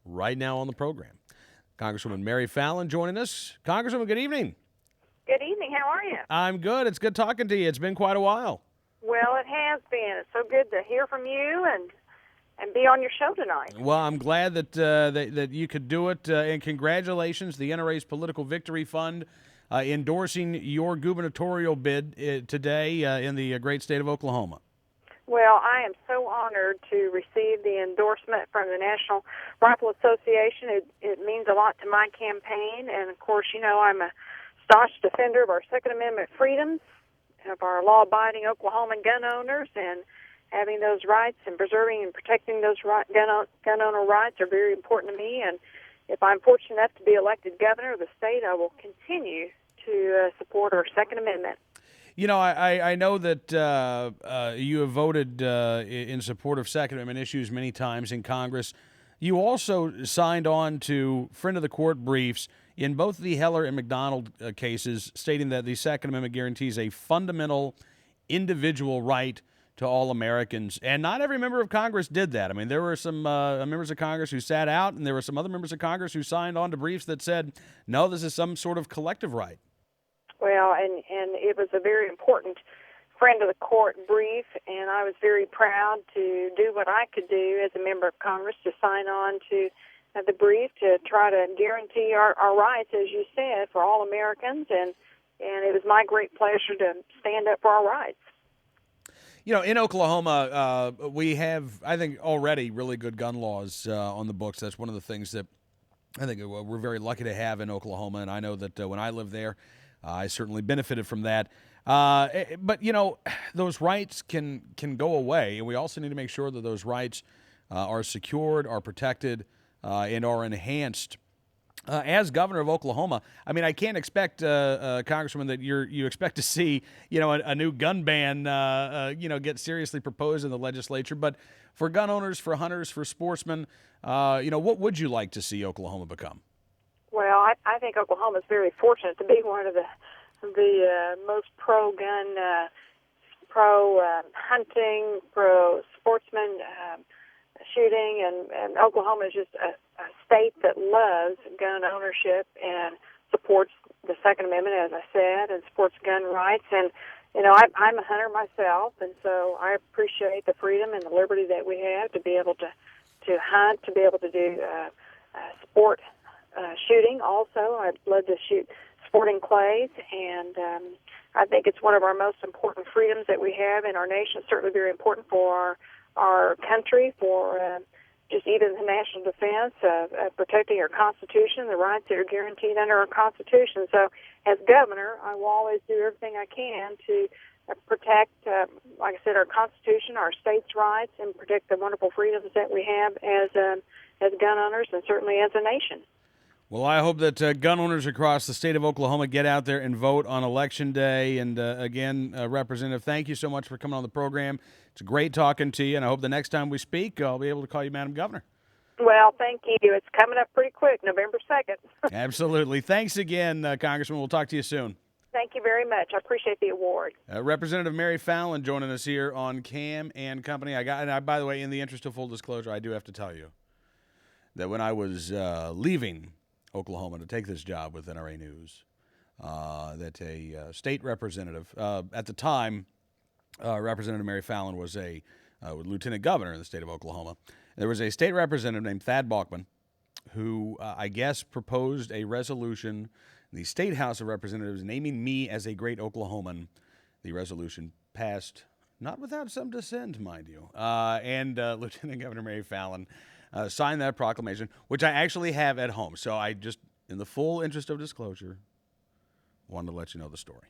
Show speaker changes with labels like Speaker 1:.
Speaker 1: right now on the program. Congresswoman Mary Fallin joining us. Congresswoman, good evening.
Speaker 2: Good evening. How are you?
Speaker 1: I'm good. It's good talking to you. It's been quite a while.
Speaker 2: Well, it has been. It's so good to hear from you and be on your show tonight.
Speaker 1: Well, I'm glad that you could do it, and congratulations, the NRA's Political Victory Fund endorsing your gubernatorial bid today in the great state of Oklahoma.
Speaker 2: Well, I am so honored to receive the endorsement from the National Rifle Association. It means a lot to my campaign, and of course, you know, I'm a staunch defender of our Second Amendment freedoms, of our law-abiding Oklahoman gun owners, and having those rights and preserving and protecting those gun owner rights are very important to me. And if I'm fortunate enough to be elected governor of the state, I will continue to support our Second Amendment.
Speaker 1: You know, I know that you have voted in support of Second Amendment issues many times in Congress. You also signed on to friend of the court briefs in both the Heller and McDonald cases, stating that the Second Amendment guarantees a fundamental individual right to all Americans. And not every member of Congress did that. I mean, there were some members of Congress who sat out, and there were some other members of Congress who signed on to briefs that said, no, this is some sort of collective right.
Speaker 2: Well, and it was a very important friend of the court brief, and I was very proud to do what I could do as a member of Congress to sign on to the brief to try to guarantee our rights, as you said, for all Americans, and it was my great pleasure to stand up for our rights.
Speaker 1: You know, in Oklahoma, we have, I think, already really good gun laws on the books. That's one of the things that I think we're very lucky to have in Oklahoma, and I know that when I lived there, I certainly benefited from that. But, you know, those rights can go away, and we also need to make sure that those rights are secured, are protected, and are enhanced. As governor of Oklahoma, I mean, I can't expect, Congressman, that you expect to see, you know, a new gun ban, get seriously proposed in the legislature. But for gun owners, for hunters, for sportsmen, what would you like to see Oklahoma become?
Speaker 2: Well, I think Oklahoma is very fortunate to be one of the most pro-gun, pro-hunting, pro-sportsman shooting, and Oklahoma is just a state that loves gun ownership and supports the Second Amendment, as I said, and supports gun rights. And, you know, I'm a hunter myself, and so I appreciate the freedom and the liberty that we have to be able to hunt, to be able to do sport shooting also. I'd love to shoot sporting clays, and I think it's one of our most important freedoms that we have in our nation. It's certainly very important for our country, for just even the national defense, protecting our Constitution, the rights that are guaranteed under our Constitution. So as governor, I will always do everything I can to protect, like I said, our Constitution, our state's rights, and protect the wonderful freedoms that we have as gun owners and certainly as a nation.
Speaker 1: Well, I hope that gun owners across the state of Oklahoma get out there and vote on Election Day. And again, Representative, thank you so much for coming on the program. It's great talking to you, and I hope the next time we speak, I'll be able to call you Madam Governor.
Speaker 2: Well, thank you. It's coming up pretty quick, November 2nd.
Speaker 1: Absolutely. Thanks again, Congressman. We'll talk to you soon.
Speaker 2: Thank you very much. I appreciate the award.
Speaker 1: Representative Mary Fallin joining us here on Cam and Company. By the way, in the interest of full disclosure, I do have to tell you that when I was leaving Oklahoma to take this job with NRA News, that a state representative, at the time, Representative Mary Fallin was a lieutenant governor in the state of Oklahoma. There was a state representative named Thad Balkman who, I guess, proposed a resolution in the State House of Representatives naming me as a great Oklahoman. The resolution passed, not without some dissent, mind you, and Lieutenant Governor Mary Fallin signed that proclamation, which I actually have at home. So I just, in the full interest of disclosure, wanted to let you know the story.